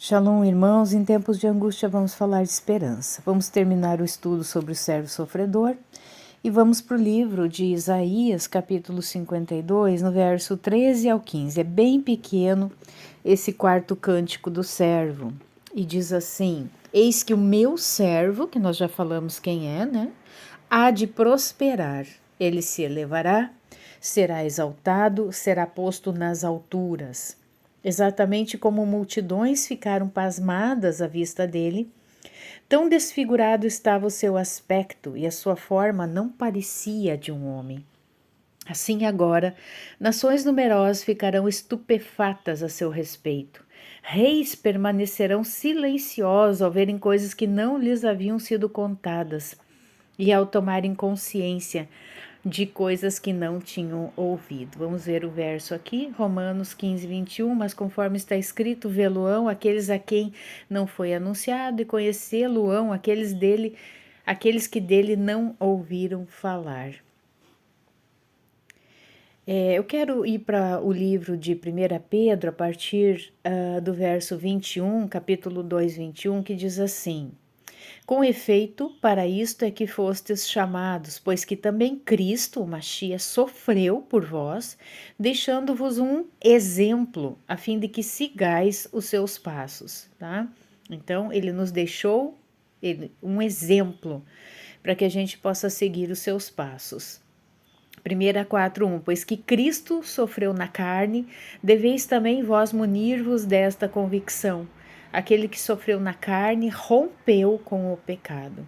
Shalom, irmãos. Em tempos de angústia vamos falar de esperança. Vamos terminar o estudo sobre o servo sofredor e vamos para o livro de Isaías, capítulo 52, no verso 13 ao 15. É bem pequeno esse quarto cântico do servo e diz assim: Eis que o meu servo, que nós já falamos quem é, né? Há de prosperar, ele se elevará, será exaltado, será posto nas alturas. Exatamente como multidões ficaram pasmadas à vista dele, tão desfigurado estava o seu aspecto e a sua forma não parecia de um homem. Assim agora, nações numerosas ficarão estupefatas a seu respeito. Reis permanecerão silenciosos ao verem coisas que não lhes haviam sido contadas e ao tomarem consciência de coisas que não tinham ouvido. Vamos ver o verso aqui, Romanos 15, 21, mas conforme está escrito, vê-lo-ão aqueles a quem não foi anunciado, e conhecê-lo-ão aqueles que dele não ouviram falar. Eu quero ir para o livro de 1 Pedro, a partir do verso 21, capítulo 2, 21, que diz assim: Com efeito, para isto é que fostes chamados, pois que também Cristo, o Machia, sofreu por vós, deixando-vos um exemplo, a fim de que sigais os seus passos, tá? Então, ele nos deixou um exemplo para que a gente possa seguir os seus passos. 1 4:1 Pois que Cristo sofreu na carne, deveis também vós munir-vos desta convicção. Aquele que sofreu na carne rompeu com o pecado.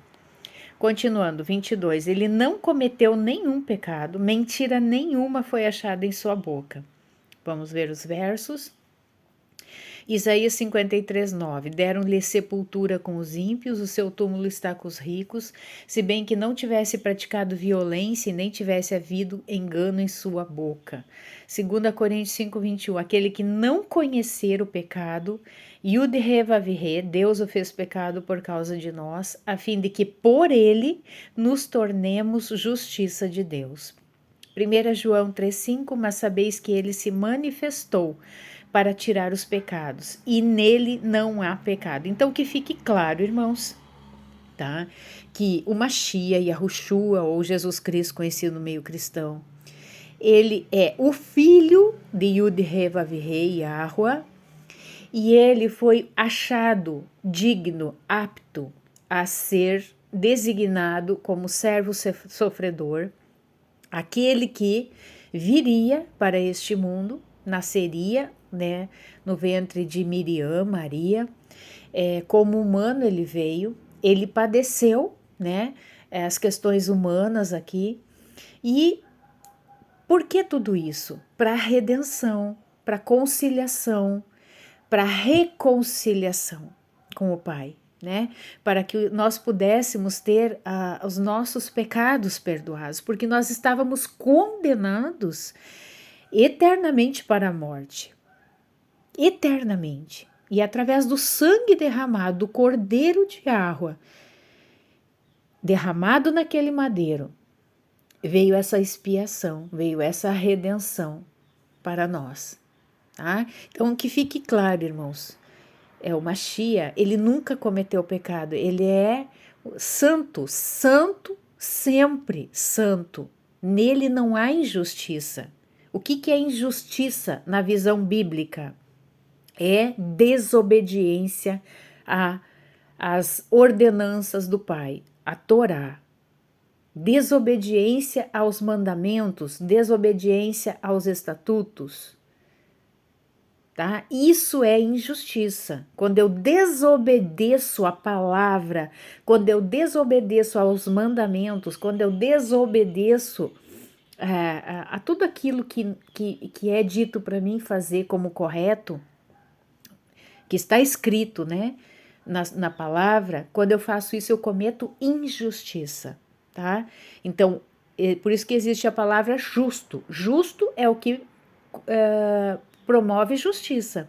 Continuando, 22. Ele não cometeu nenhum pecado, mentira nenhuma foi achada em sua boca. Vamos ver os versos. Isaías 53:9 Deram-lhe sepultura com os ímpios, o seu túmulo está com os ricos, se bem que não tivesse praticado violência e nem tivesse havido engano em sua boca. 2 Coríntios 5:21 Aquele que não conhecer o pecado, Yud Revavirê, Deus o fez pecado por causa de nós, a fim de que por ele nos tornemos justiça de Deus. 1 João 3,5 Mas sabeis que ele se manifestou para tirar os pecados, e nele não há pecado. Então, que fique claro, irmãos, tá? Que o Machia, Yahushua, ou Jesus Cristo, conhecido no meio cristão, ele é o filho de Yud-Heh-Vav-Heh, Yahweh, e ele foi achado digno, apto a ser designado como servo sofredor, aquele que viria para este mundo, nasceria, né, no ventre de Miriam, Maria, como humano ele veio, ele padeceu, né, as questões humanas aqui, e por que tudo isso? Para redenção, para conciliação, para reconciliação com o Pai, né? Para que nós pudéssemos ter os nossos pecados perdoados, porque nós estávamos condenados eternamente para a morte. Eternamente. E através do sangue derramado do Cordeiro de Yahweh, derramado naquele madeiro, veio essa expiação, veio essa redenção para nós. Tá? Então, que fique claro, irmãos, o Machia, ele nunca cometeu pecado, ele é santo, santo, sempre santo. Nele não há injustiça. O que é injustiça na visão bíblica? É desobediência às ordenanças do Pai, a Torá. Desobediência aos mandamentos, desobediência aos estatutos. Tá? Isso é injustiça. Quando eu desobedeço a palavra, quando eu desobedeço aos mandamentos, quando eu desobedeço a tudo aquilo que é dito para mim fazer como correto, que está escrito, né, na palavra, quando eu faço isso eu cometo injustiça, tá? Então, por isso que existe a palavra justo. Justo é o que promove justiça.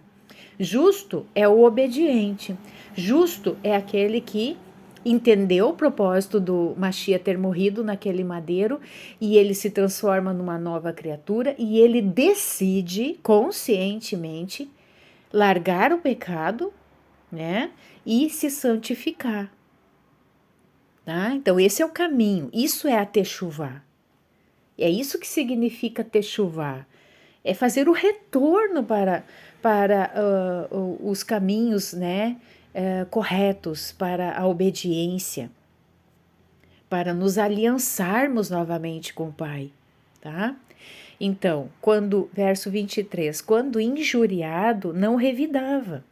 Justo é o obediente. Justo é aquele que entendeu o propósito do Machia ter morrido naquele madeiro e ele se transforma numa nova criatura e ele decide conscientemente largar o pecado né? E se santificar, tá? Então, esse é o caminho, isso é a techuvá. É isso que significa techuvá. É fazer o retorno para os caminhos, né, corretos, para a obediência, para nos aliançarmos novamente com o Pai, tá? Então, verso 23, quando injuriado, não revidava,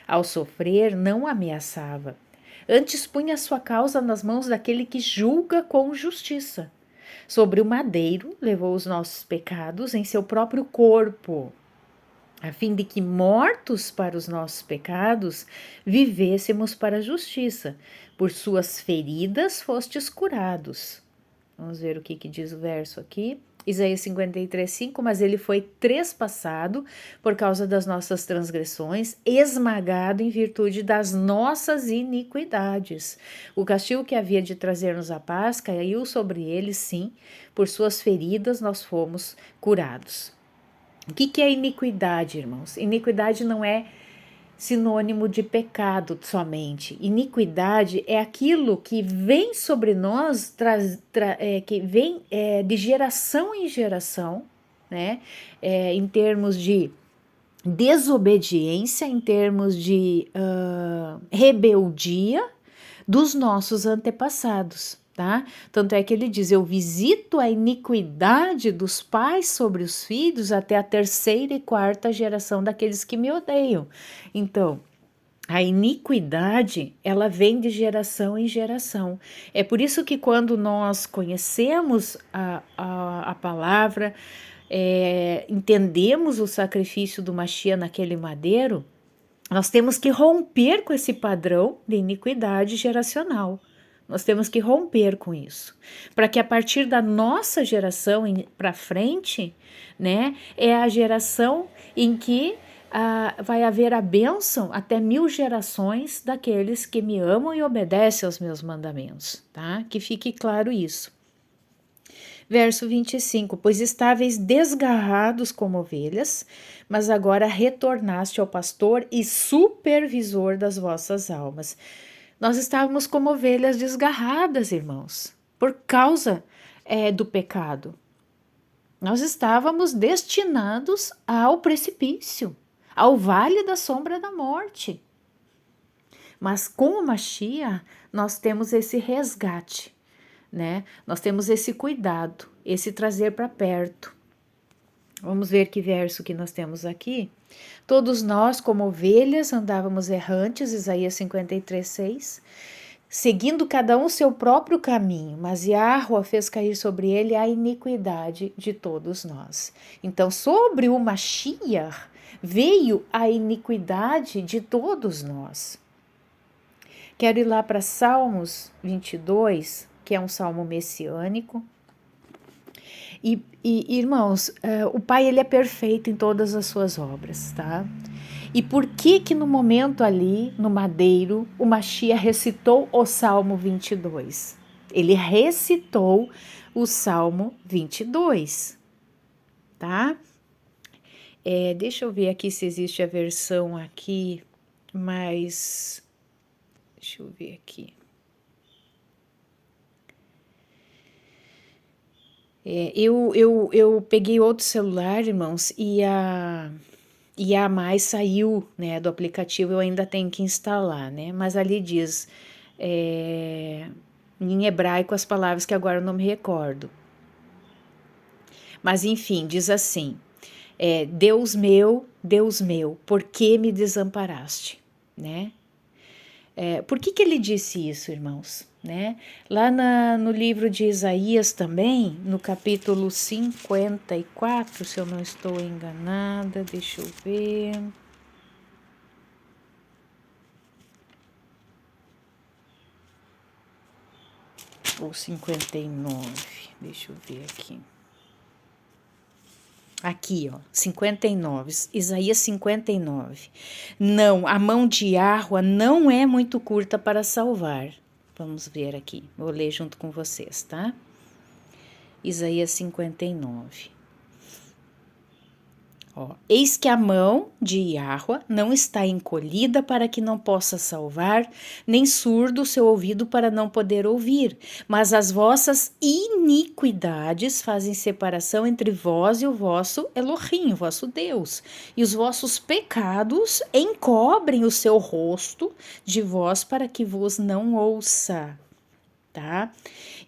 ao sofrer, não ameaçava, antes punha a sua causa nas mãos daquele que julga com justiça. Sobre o madeiro, levou os nossos pecados em seu próprio corpo, a fim de que, mortos para os nossos pecados, vivêssemos para a justiça. Por suas feridas fostes curados. Vamos ver o que diz o verso aqui. Isaías 53, 5, mas ele foi trespassado por causa das nossas transgressões, esmagado em virtude das nossas iniquidades. O castigo que havia de trazer-nos a paz caiu sobre ele, sim, por suas feridas nós fomos curados. O que é iniquidade, irmãos? Iniquidade não é sinônimo de pecado somente. Iniquidade é aquilo que vem sobre nós, que vem de geração em geração, né? Em termos de desobediência, em termos de rebeldia dos nossos antepassados. Tá? Tanto é que ele diz: eu visito a iniquidade dos pais sobre os filhos até a terceira e quarta geração daqueles que me odeiam. Então, a iniquidade, ela vem de geração em geração. É por isso que quando nós conhecemos a palavra, entendemos o sacrifício do Mashiach naquele madeiro, nós temos que romper com esse padrão de iniquidade geracional. Nós temos que romper com isso, para que a partir da nossa geração para frente, né, é a geração em que vai haver a bênção até 1000 gerações daqueles que me amam e obedecem aos meus mandamentos, tá? Que fique claro isso. Verso 25, pois estáveis desgarrados como ovelhas, mas agora retornaste ao pastor e supervisor das vossas almas. Nós estávamos como ovelhas desgarradas, irmãos, por causa do pecado. Nós estávamos destinados ao precipício, ao vale da sombra da morte. Mas com o Mashiach, nós temos esse resgate, né? Nós temos esse cuidado, esse trazer para perto. Vamos ver que verso que nós temos aqui. Todos nós, como ovelhas, andávamos errantes, Isaías 53, 6, seguindo cada um seu próprio caminho, mas Yahweh fez cair sobre ele a iniquidade de todos nós. Então, sobre o Mashiach veio a iniquidade de todos nós. Quero ir lá para Salmos 22, que é um salmo messiânico. E irmãos, o Pai, ele é perfeito em todas as suas obras, tá? E por que no momento ali, no madeiro, o Mashiach recitou o Salmo 22? Ele recitou o Salmo 22, tá? Deixa eu ver aqui se existe a versão aqui, mas... Deixa eu ver aqui. Eu peguei outro celular, irmãos, e a mais saiu, né, do aplicativo, eu ainda tenho que instalar, né, mas ali diz em hebraico as palavras que agora eu não me recordo. Mas enfim, diz assim, Deus meu, por que me desamparaste, né? Por que ele disse isso, irmãos? Né? Lá no livro de Isaías também, no capítulo 54, se eu não estou enganada, deixa eu ver. Ou 59, deixa eu ver aqui. Aqui, ó, 59, Isaías 59. Não, a mão de Yahweh não é muito curta para salvar. Vamos ver aqui, vou ler junto com vocês, tá? Isaías 59. Ó, eis que a mão de Yahweh não está encolhida para que não possa salvar, nem surdo o seu ouvido para não poder ouvir, mas as vossas iniquidades fazem separação entre vós e o vosso Elohim, o vosso Deus, e os vossos pecados encobrem o seu rosto de vós para que vos não ouça, tá?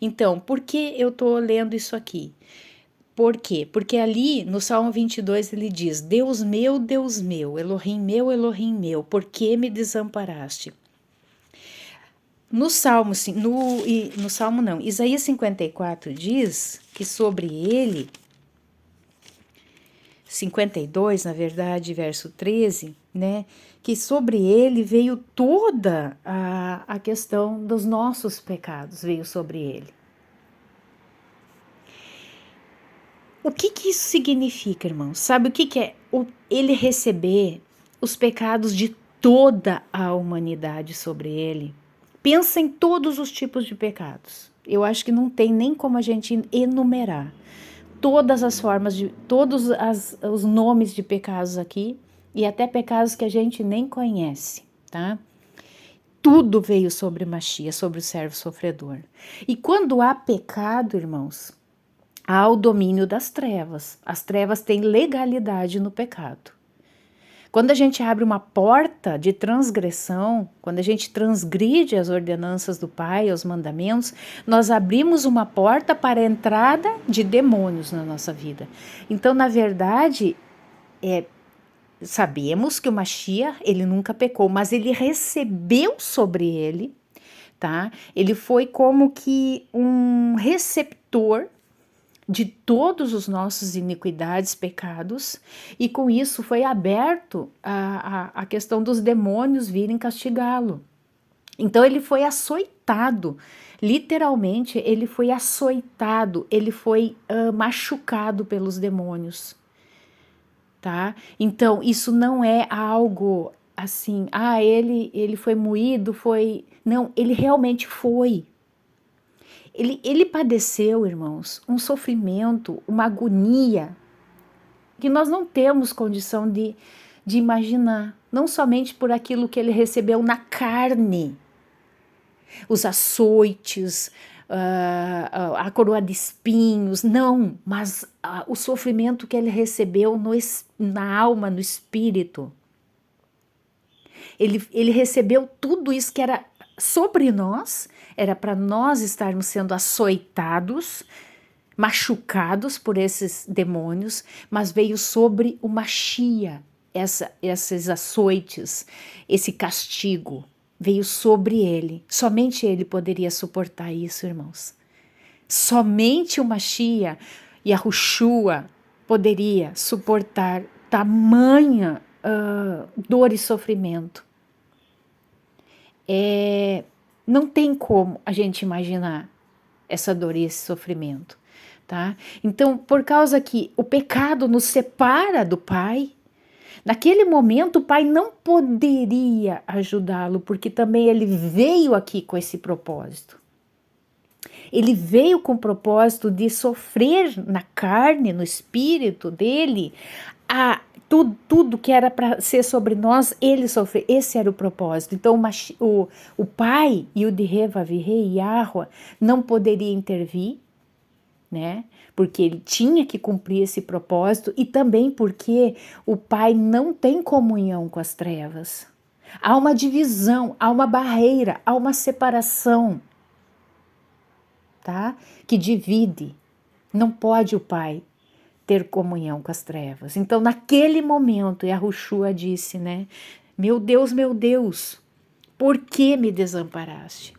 Então, por que eu tô lendo isso aqui? Por quê? Porque ali no Salmo 22 ele diz: Deus meu, Elohim meu, por que me desamparaste? No Salmo, no Salmo não, Isaías 54 diz que sobre ele, 52 na verdade, verso 13, né, que sobre ele veio toda a questão dos nossos pecados, veio sobre ele. O que isso significa, irmãos? Sabe o que é ele receber os pecados de toda a humanidade sobre ele? Pensa em todos os tipos de pecados. Eu acho que não tem nem como a gente enumerar todas as formas de, todos os nomes de pecados aqui e até pecados que a gente nem conhece, tá? Tudo veio sobre Machia, sobre o servo sofredor. E quando há pecado, irmãos, há o domínio das trevas. As trevas têm legalidade no pecado. Quando a gente abre uma porta de transgressão, quando a gente transgride as ordenanças do Pai, os mandamentos, nós abrimos uma porta para a entrada de demônios na nossa vida. Então, na verdade, sabemos que o Mashiach, ele nunca pecou, mas ele recebeu sobre ele, tá? Ele foi como que um receptor de todos os nossos iniquidades, pecados, e com isso foi aberto a questão dos demônios virem castigá-lo. Então ele foi açoitado, literalmente ele foi açoitado, ele foi machucado pelos demônios, tá? Então isso não é algo assim, ele foi moído, foi... Não, ele realmente foi. Ele padeceu, irmãos, um sofrimento, uma agonia que nós não temos condição de imaginar, não somente por aquilo que ele recebeu na carne, os açoites, a coroa de espinhos, não, mas o sofrimento que ele recebeu na alma, no espírito. Ele recebeu tudo isso que era sobre nós, era para nós estarmos sendo açoitados, machucados por esses demônios, mas veio sobre o Machia, esses açoites, esse castigo, veio sobre ele. Somente ele poderia suportar isso, irmãos. Somente o Machia e a Yahushua poderia suportar tamanha dor e sofrimento. Não tem como a gente imaginar essa dor e esse sofrimento, tá? Então, por causa que o pecado nos separa do Pai, naquele momento o Pai não poderia ajudá-lo, porque também ele veio aqui com esse propósito. Ele veio com o propósito de sofrer na carne, no espírito dele, tudo que era para ser sobre nós, ele sofreu. Esse era o propósito. Então, o pai e o de Revavirei, Yahweh, não poderia intervir, né? Porque ele tinha que cumprir esse propósito e também porque o pai não tem comunhão com as trevas. Há uma divisão, há uma barreira, há uma separação, tá? Que divide. Não pode o pai ter comunhão com as trevas. Então, naquele momento, Yahushua disse, né? Meu Deus, por que me desamparaste?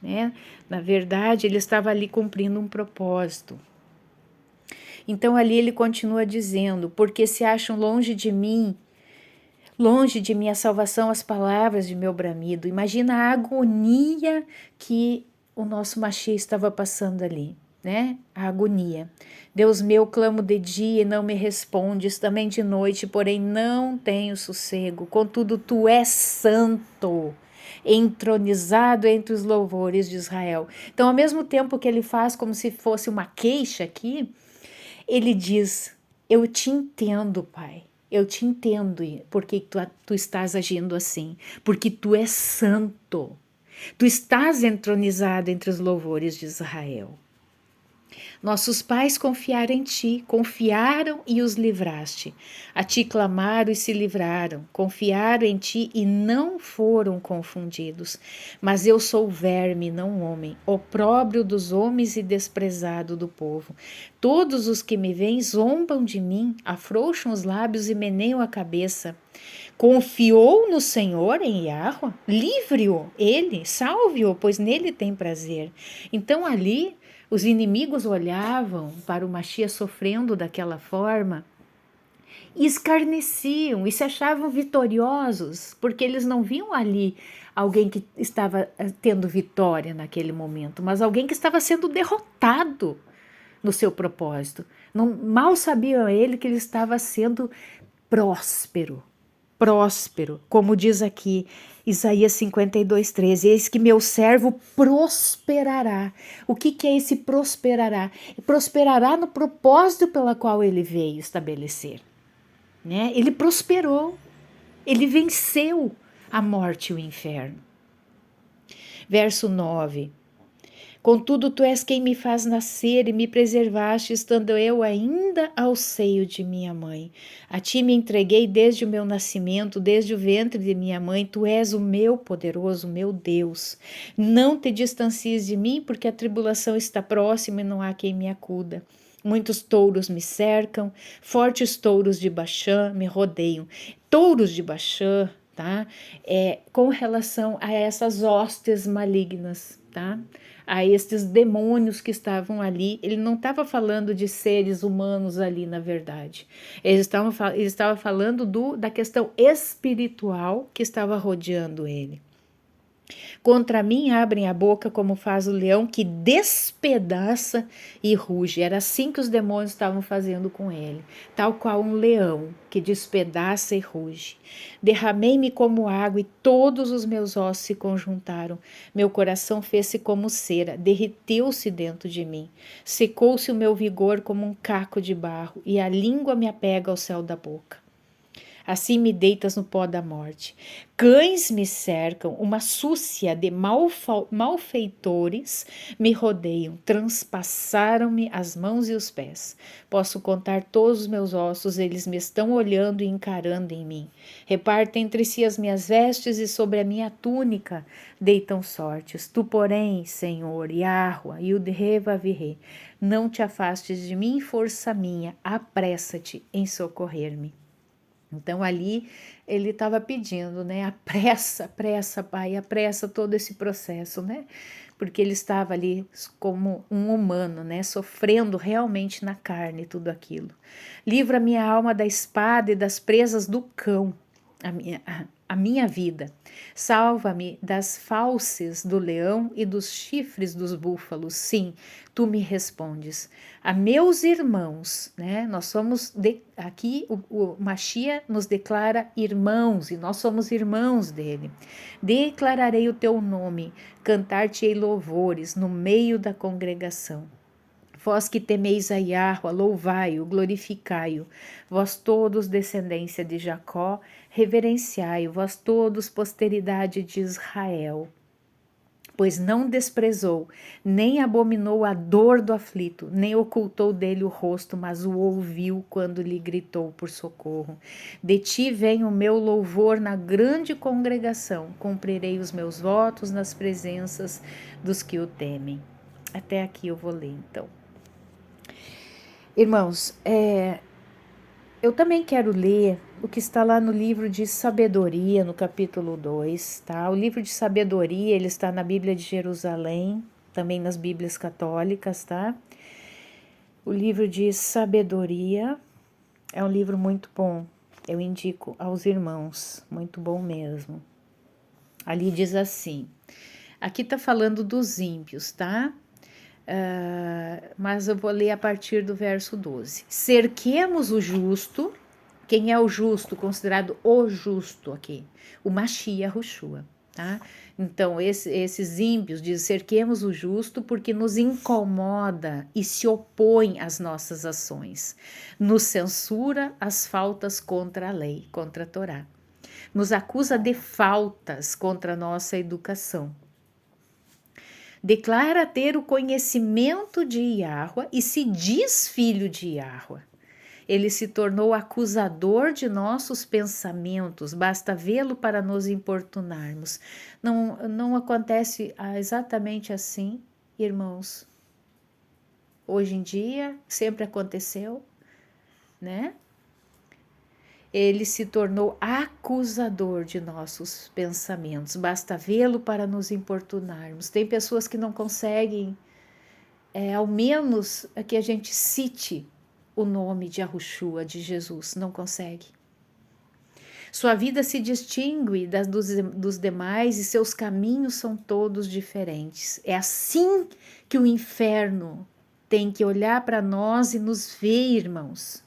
Né? Na verdade, ele estava ali cumprindo um propósito. Então, ali ele continua dizendo, porque se acham longe de mim a salvação, as palavras de meu bramido. Imagina a agonia que o nosso Mashiach estava passando ali, né? A agonia. Deus meu, clamo de dia e não me respondes, também de noite, porém não tenho sossego. Contudo, tu és santo, entronizado entre os louvores de Israel. Então, ao mesmo tempo que ele faz como se fosse uma queixa aqui, ele diz, eu te entendo, Pai. Eu te entendo porque tu estás agindo assim. Porque tu és santo. Tu estás entronizado entre os louvores de Israel. Nossos pais confiaram em ti, confiaram e os livraste. A ti clamaram e se livraram, confiaram em ti e não foram confundidos. Mas eu sou verme, não homem, opróbrio dos homens e desprezado do povo. Todos os que me veem zombam de mim, afrouxam os lábios e meneiam a cabeça. Confiou no Senhor em Yahweh? Livre-o, ele, salve-o, pois nele tem prazer. Então ali os inimigos olhavam para o Mashiach sofrendo daquela forma e escarneciam e se achavam vitoriosos, porque eles não viam ali alguém que estava tendo vitória naquele momento, mas alguém que estava sendo derrotado no seu propósito. Não, mal sabia ele que ele estava sendo próspero. Próspero, como diz aqui Isaías 52:13, eis que meu servo prosperará. O que é esse prosperará? Prosperará no propósito pela qual ele veio estabelecer. Né? Ele prosperou, ele venceu a morte e o inferno. Verso 9. Contudo, tu és quem me faz nascer e me preservaste, estando eu ainda ao seio de minha mãe. A ti me entreguei desde o meu nascimento, desde o ventre de minha mãe. Tu és o meu poderoso, meu Deus. Não te distancies de mim, porque a tribulação está próxima e não há quem me acuda. Muitos touros me cercam, fortes touros de Baxã me rodeiam. Touros de Baxã, tá? Com relação a essas hostes malignas, tá? A estes demônios que estavam ali. Ele não estava falando de seres humanos ali, na verdade. Ele estava falando da questão espiritual que estava rodeando ele. Contra mim abrem a boca como faz o leão que despedaça e ruge. Era assim que os demônios estavam fazendo com ele, tal qual um leão que despedaça e ruge. Derramei-me como água e todos os meus ossos se conjuntaram. Meu coração fez-se como cera, derreteu-se dentro de mim. Secou-se o meu vigor como um caco de barro e a língua me apega ao céu da boca. Assim me deitas no pó da morte. Cães me cercam, uma súcia de malfeitores me rodeiam, transpassaram-me as mãos e os pés. Posso contar todos os meus ossos, eles me estão olhando e encarando em mim. Repartem entre si as minhas vestes e sobre a minha túnica deitam sortes. Tu, porém, Senhor, Yahweh, Yudheva Virre, não te afastes de mim, força minha, apressa-te em socorrer-me. Então ali ele estava pedindo, né? Apressa, apressa, Pai, apressa todo esse processo, né? Porque ele estava ali como um humano, né? Sofrendo realmente na carne tudo aquilo. Livra minha alma da espada e das presas do cão, a minha vida. Salva-me das fauces do leão e dos chifres dos búfalos. Sim, tu me respondes. A meus irmãos, né? Nós somos aqui o Mashiach nos declara irmãos e nós somos irmãos dele. Declararei o teu nome, cantar-te-ei louvores no meio da congregação. Vós que temeis a Yahweh, louvai-o, glorificai-o. Vós todos, descendência de Jacó, reverenciai-o. Vós todos, posteridade de Israel. Pois não desprezou, nem abominou a dor do aflito, nem ocultou dele o rosto, mas o ouviu quando lhe gritou por socorro. De ti vem o meu louvor na grande congregação, cumprirei os meus votos nas presenças dos que o temem. Até aqui eu vou ler então. Irmãos, eu também quero ler o que está lá no livro de Sabedoria, no capítulo 2, tá? O livro de Sabedoria, ele está na Bíblia de Jerusalém, também nas Bíblias católicas, tá? O livro de Sabedoria é um livro muito bom, eu indico aos irmãos, muito bom mesmo. Ali diz assim, aqui tá falando dos ímpios, tá? Mas eu vou ler a partir do verso 12. Cerquemos o justo. Quem é o justo? Considerado o justo aqui? O Mashiach Yahushua. tá? Então, esses ímpios dizem, cerquemos o justo porque nos incomoda e se opõe às nossas ações, nos censura as faltas contra a lei, contra a Torá, nos acusa de faltas contra a nossa educação. Declara ter o conhecimento de Yahweh e se diz filho de Yahweh. Ele se tornou acusador de nossos pensamentos, basta vê-lo para nos importunarmos. Não acontece exatamente assim, irmãos? Hoje em dia, sempre aconteceu, né? Ele se tornou acusador de nossos pensamentos, basta vê-lo para nos importunarmos. Tem pessoas que não conseguem, ao menos que a gente cite o nome de Yahushua, de Jesus, não consegue. Sua vida se distingue dos demais e seus caminhos são todos diferentes. É assim que o inferno tem que olhar para nós e nos ver, irmãos.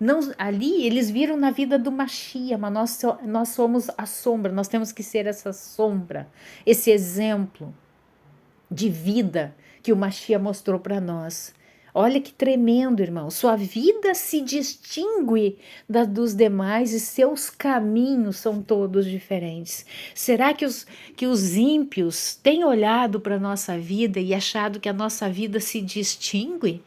Não, ali eles viram na vida do Mashiach, mas nós somos a sombra, nós temos que ser essa sombra, esse exemplo de vida que o Mashiach mostrou para nós. Olha que tremendo, irmão. Sua vida se distingue dos demais e seus caminhos são todos diferentes. Será que os ímpios têm olhado para a nossa vida e achado que a nossa vida se distingue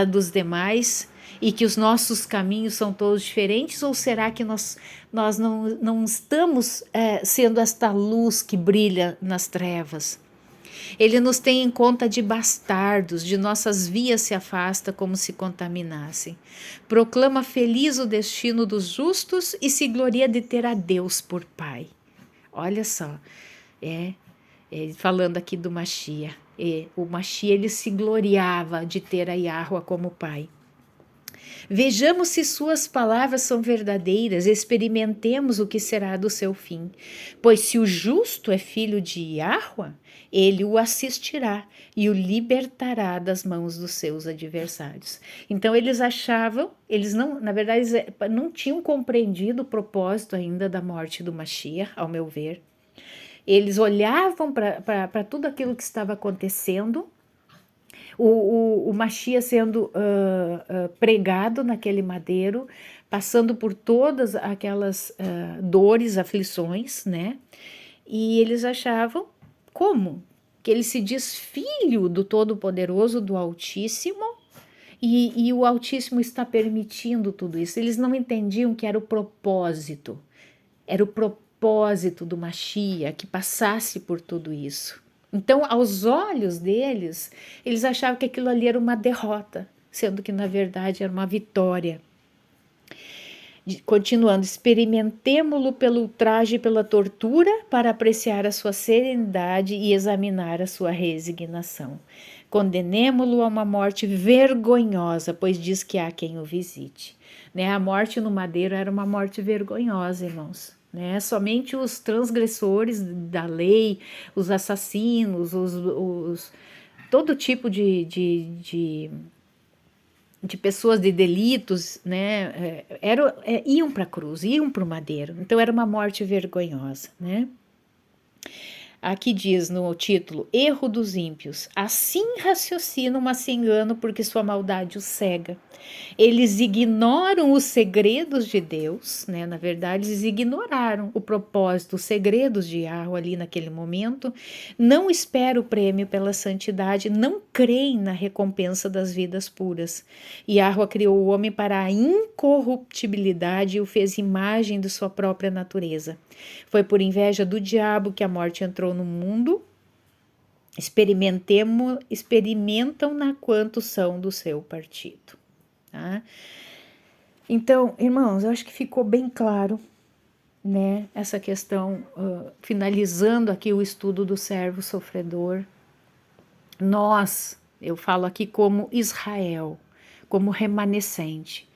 dos demais e que os nossos caminhos são todos diferentes? Ou será que nós não estamos sendo esta luz que brilha nas trevas? Ele nos tem em conta de bastardos, de nossas vias se afasta como se contaminassem. Proclama feliz o destino dos justos e se gloria de ter a Deus por Pai. Olha só, falando aqui do Mashiach. O Mashiach, ele se gloriava de ter a Yahweh como Pai. Vejamos se suas palavras são verdadeiras, experimentemos o que será do seu fim. Pois se o justo é filho de Yahweh, ele o assistirá e o libertará das mãos dos seus adversários. Então eles achavam, eles não, na verdade, não tinham compreendido o propósito ainda da morte do Mashiach, ao meu ver. Eles olhavam para tudo aquilo que estava acontecendo, o Mashiach sendo pregado naquele madeiro, passando por todas aquelas dores, aflições, né? E eles achavam, como? Que ele se diz filho do Todo-Poderoso, do Altíssimo, e o Altíssimo está permitindo tudo isso. Eles não entendiam que era o propósito do Mashiach, que passasse por tudo isso. Então, aos olhos deles, eles achavam que aquilo ali era uma derrota, sendo que, na verdade, era uma vitória. Continuando, experimentemo-lo pelo ultraje e pela tortura para apreciar a sua serenidade e examinar a sua resignação. Condenemo-lo a uma morte vergonhosa, pois diz que há quem o visite. Né? A morte no madeiro era uma morte vergonhosa, irmãos. Né? Somente os transgressores da lei, os assassinos, todo tipo de pessoas de delitos, né, iam para a cruz, iam para o madeiro. Então era uma morte vergonhosa, né? Aqui diz no título, erro dos ímpios. Assim raciocinam, mas se enganam porque sua maldade os cega. Eles ignoram os segredos de Deus, né? Na verdade, eles ignoraram o propósito, os segredos de Yahweh ali naquele momento. Não esperam o prêmio pela santidade, não creem na recompensa das vidas puras. Yahweh criou o homem para a incorruptibilidade e o fez imagem de sua própria natureza. Foi por inveja do diabo que a morte entrou no mundo. Experimentam-na quantos são do seu partido. Tá? Então, irmãos, eu acho que ficou bem claro, né, essa questão, finalizando aqui o estudo do servo sofredor. Nós, eu falo aqui como Israel, como remanescente,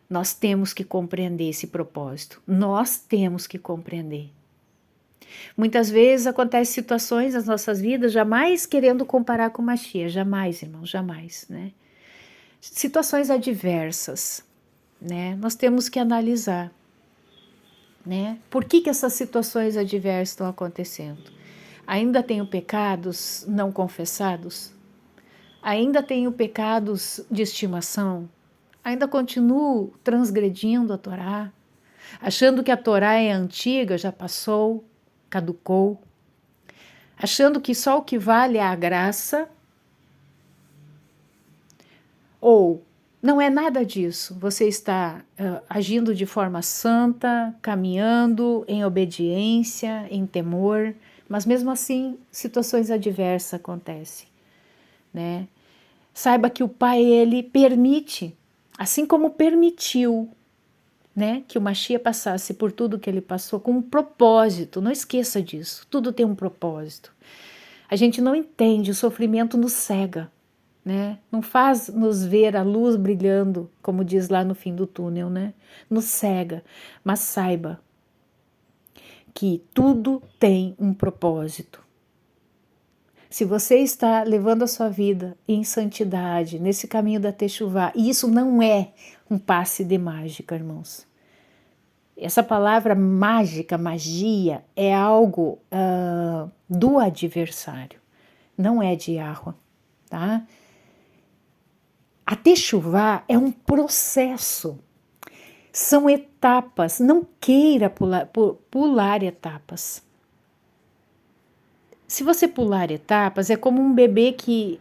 nós temos que compreender esse propósito, nós temos que compreender. Muitas vezes acontecem situações nas nossas vidas, jamais querendo comparar com Mashiach, jamais, irmãos, jamais, né? Situações adversas, né? Nós temos que analisar, né? Por que essas situações adversas estão acontecendo? Ainda tenho pecados não confessados? Ainda tenho pecados de estimação? Ainda continuo transgredindo a Torá? Achando que a Torá é antiga, já passou, caducou? Achando que só o que vale é a graça? Ou não é nada disso, você está agindo de forma santa, caminhando em obediência, em temor, mas mesmo assim situações adversas acontecem, né? Saiba que o Pai, ele permite, assim como permitiu, né, que o Mashiach passasse por tudo que ele passou com um propósito, não esqueça disso, tudo tem um propósito. A gente não entende, o sofrimento nos cega, né? Não faz nos ver a luz brilhando, como diz lá no fim do túnel, né? Nos cega, mas saiba que tudo tem um propósito. Se você está levando a sua vida em santidade, nesse caminho da Techuvá, e isso não é um passe de mágica, irmãos. Essa palavra mágica, magia, é algo do adversário, não é de Yahweh, tá? A Techuvá é um processo, são etapas, não queira pular etapas. Se você pular etapas, é como um bebê que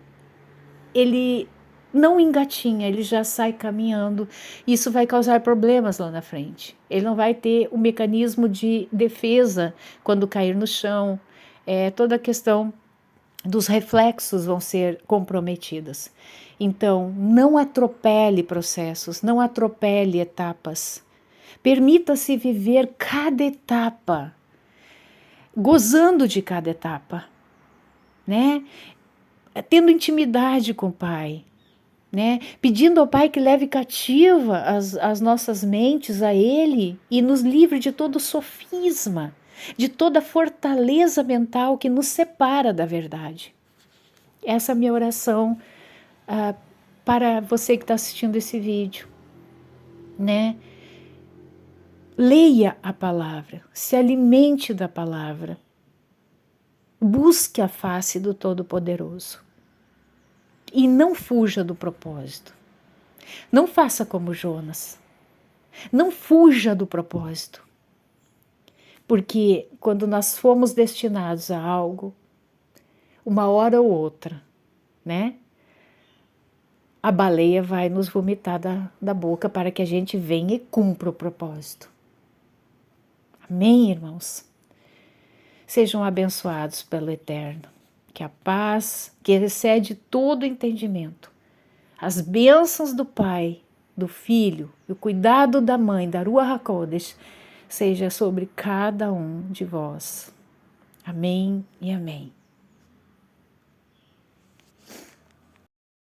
ele não engatinha, ele já sai caminhando. Isso vai causar problemas lá na frente. Ele não vai ter o mecanismo de defesa quando cair no chão. Toda a questão dos reflexos vão ser comprometidas. Então, não atropele processos, não atropele etapas. Permita-se viver cada etapa, gozando de cada etapa, né? Tendo intimidade com o Pai, né? Pedindo ao Pai que leve cativa as nossas mentes a Ele e nos livre de todo sofisma, de toda fortaleza mental que nos separa da verdade. Essa é a minha oração para você que está assistindo esse vídeo, né? Leia a palavra, se alimente da palavra, busque a face do Todo-Poderoso e não fuja do propósito. Não faça como Jonas, não fuja do propósito, porque quando nós fomos destinados a algo, uma hora ou outra, né? A baleia vai nos vomitar da boca para que a gente venha e cumpra o propósito. Amém, irmãos? Sejam abençoados pelo Eterno. Que a paz, que excede todo entendimento, as bênçãos do Pai, do Filho e o cuidado da Mãe, da Ruach HaKodesh, seja sobre cada um de vós. Amém e amém.